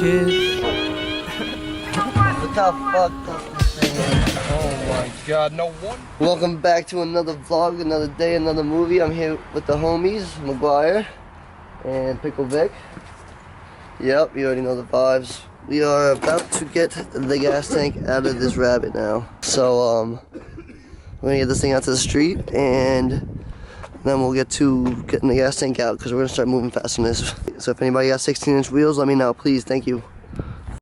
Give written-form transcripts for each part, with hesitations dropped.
kid. Look how fucked up this thing is. Oh my god, no one. Welcome back to another vlog, another day, another movie. I'm here with the homies, McGuire and Pickle Vic. Yep, you already know the vibes. We are about to get the gas tank out of this rabbit now. So, we're gonna get this thing out to the street and then we'll get to getting the gas tank out because we're gonna start moving fast on this. So if anybody got 16-inch wheels, let me know, please. Thank you.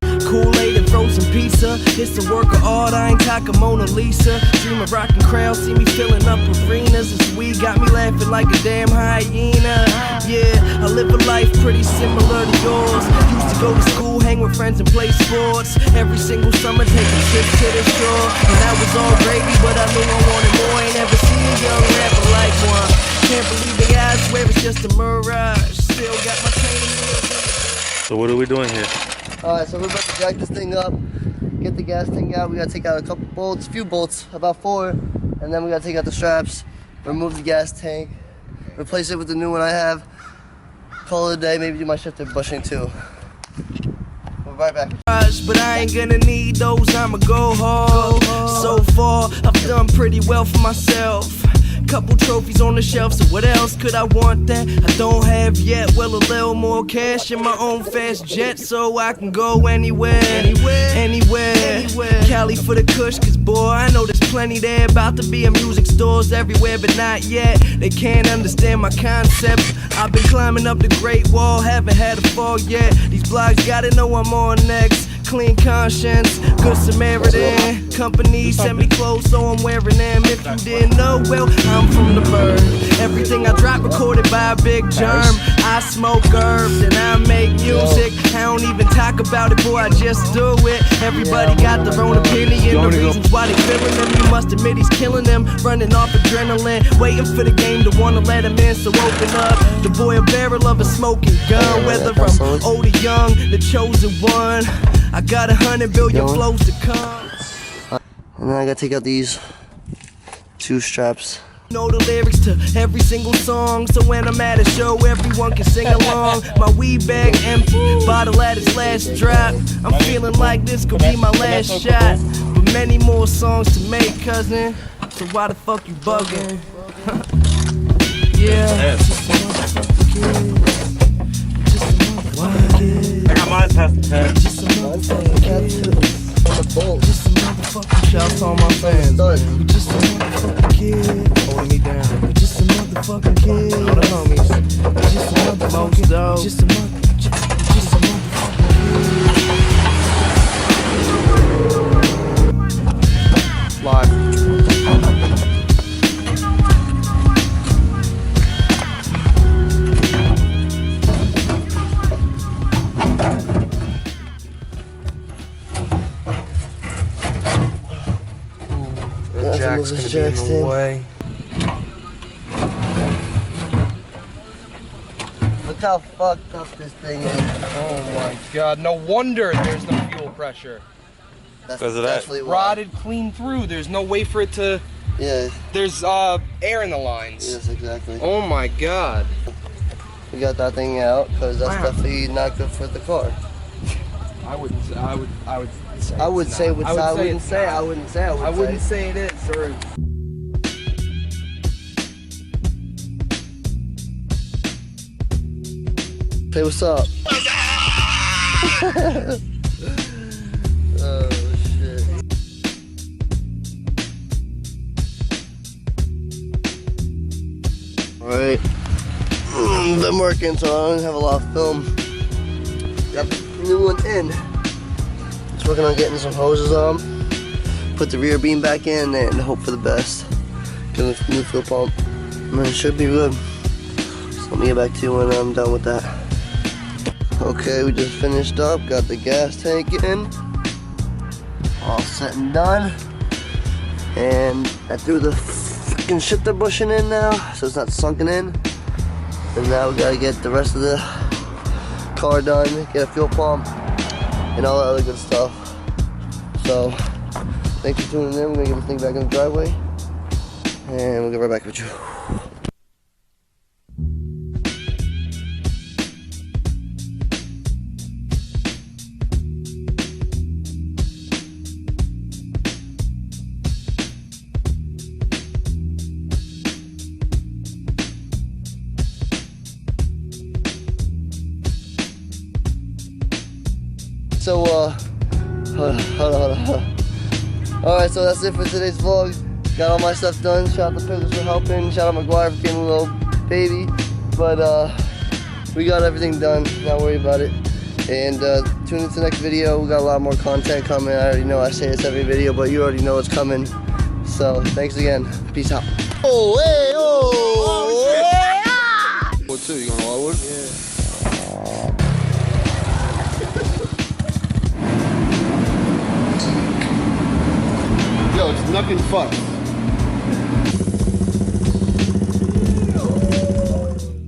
Kool-Aid and frozen pizza. It's a work of art, I ain't talking Mona Lisa. Dream of rocking crowds, see me filling up arenas. This weed got me laughing like a damn hyena. Yeah, I live a life pretty similar to yours. Used to go to school, hang with friends and play sports. Every single summer taking trips to the shore. And that was all gravy, but I knew I wanted more. Ain't ever seen a young rapper like one. Can't believe it, I swear it's just a mirage. Still got my training wheels in the So what are we doing here? Alright, so we're about to jack this thing up, get the gas tank out. We gotta take out a couple bolts, a few bolts, about 4, and then we gotta take out the straps, remove the gas tank, replace it with the new one I have, call it a day, maybe do my shifter bushing too. We'll be right back. but I ain't gonna need those, I'ma go hard. So far, I've done pretty well for myself. Couple trophies on the shelf, so what else could I want that I don't have yet? Well, a little more cash in my own fast jet, so I can go anywhere. Cali for the kush, cause boy, I know there's plenty there. About to be in music stores everywhere, but not yet. They can't understand my concept. I've been climbing up the Great Wall, haven't had a fall yet. These blogs gotta know I'm on next. Clean conscience, good Samaritan. Company sent me clothes, so I'm wearing them. If you didn't know, well, I'm from the bird. Everything I drop recorded by a big germ. I smoke herbs and I make music. I don't even talk about it, boy, I just do it. Everybody got their own opinion, the reasons why they feeling them. You must admit he's killing them, running off adrenaline, waiting for the game to wanna let him in. So open up, the boy a barrel of a smoking gun. Whether I'm old or young, the chosen one. I got 100 billion flows to come. And then I gotta take out these 2 straps. Know the lyrics to every single song, so when I'm at a show, everyone can sing along. My weed bag empty, bottle at its last drop. I'm feeling like this could be my last shot, but many more songs to make, cousin. So why the fuck you bugging? Yeah. I got mine past the 10. Just a motherfucking kid. Just a motherfucking shouts on my fans. You just a motherfucking kid. Holding me down. You just a motherfucking kid. All the homies. You just a motherfucking dog. Just a motherfucking kid. Live. Jack's gonna be in the way. Look how fucked up this thing is. Oh my god, no wonder there's no fuel pressure. That's 'Cause of that. definitely why. Rotted clean through. There's no way for it to. Yeah, There's air in the lines. yes, exactly. Oh my god. We got that thing out because that's Wow. definitely not good for the car. I wouldn't. I would. I would. Say I would it's say, not. I wouldn't it's say, not. I wouldn't say, I wouldn't say it is, or. Hey, what's up? Oh shit. Alright. Been working, so I don't have a lot of film. Got the new one in. Just working on getting some hoses on. Put the rear beam back in and hope for the best. Get a new fuel pump. And then it should be good. So let me get back to you when I'm done with that. Okay, we just finished up, got the gas tank in, all set and done, and I threw the freaking shifter bushing in now, so it's not sunken in, and now we gotta get the rest of the car done, get a fuel pump, and all that other good stuff. So, thanks for tuning in. We're gonna get this thing back in the driveway, and we'll get right back with you. Hold on. Alright, so that's it for today's vlog. Got all my stuff done. Shout out to Pickles for helping. Shout out McGuire for being a little baby. But we got everything done. Not worry about it. And tune into the next video. We got a lot more content coming. I already know I say this every video, but you already know it's coming. So thanks again. Peace out. Oh, hey, oh, yeah. What too? You going to Wildwood? Yeah. Yo, it's knuckin' fucked.